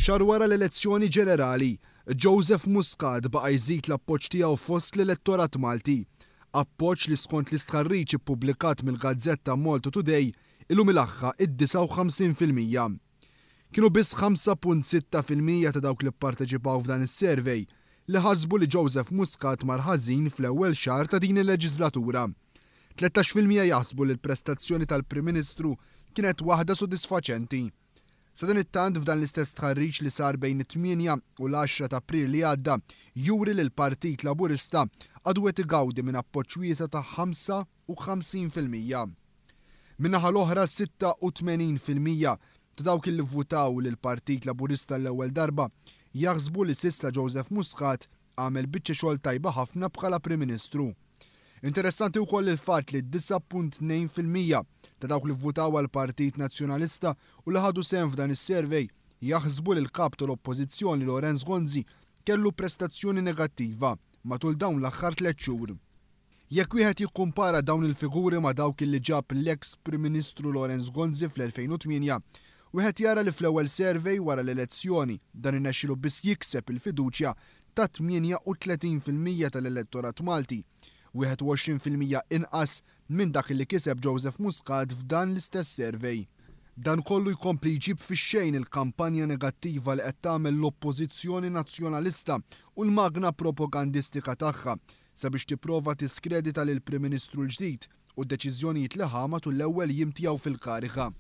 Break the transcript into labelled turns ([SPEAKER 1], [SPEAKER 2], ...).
[SPEAKER 1] Xahar wara l-elezzjoni ġenerali, Joseph Muscat baqa' jżid l-appoġġ tiegħu fost l-elettorat Malti. Appoġġ li skont l-istħarriġ ippubblikat mill-Gazzetta Malta Today illum ilaħħa id-59%. Kienu biss 5.6% ta' dawk li pparteċipaw f'dan is-survey li ħasbu li Joseph Muscat mar ħażin fl-ewwel xahar ta' din il-leġislatura. 13% jaħsbu li l-prestazzjoni tal-Prim Ministru kienet waħda sodisfaċenti. Sa dan it-tant f'dan l-istess tħarriġ li sar bejn it-8 u l-10 ta' April li għadda juri li l-Partit Laburista għadu qed igawdi minn appoġġ wiesa ta' 55%. Min-naħa l-oħra 86% ta' dawk li vvutaw lil Partit Laburista l-ewwel darba jaħsbu li s'issa Joseph Muscat għamel biċċa xogħol tajba ħafna bħala Prim Ministru. Interessanti wkoll il-fatt li 9.2% ta' dawk li vvutaw għal Partit Nazzjonalista u li ħadu sehem f'dan is-survey jaħsbu li l-kap tal-Oppożizzjoni Lorenz Gonzi kellu prestazzjoni negattiva matul dawn l-aħħar 3 xhur. Jekk wieħed jikkumpara dawn il-figuri ma' dawk li ġab l-eks Prim Ministru Lorenz Gonzi fl-2008, wieħed jara li fl-ewwel survey wara l-elezzjoni dan irnexxielu biss jikseb il-fiduċja ta' 38% tal-elettorat Malti, 21% inqas minn dak li kiseb Joseph Muscat f'dan l-istess survey. Dan kollu jkompli jġib fix-xejn il-kampanja negattiva li qed tagħmel l-Oppożizzjoni Nazzjonalista u l-magna propagandistika tagħha sabiex tipprova tiskredita lil Prim Ministru l-ġdid u d-deċiżjonijiet li ħa matul l-ewwel jiem tiegħu fil-kariga.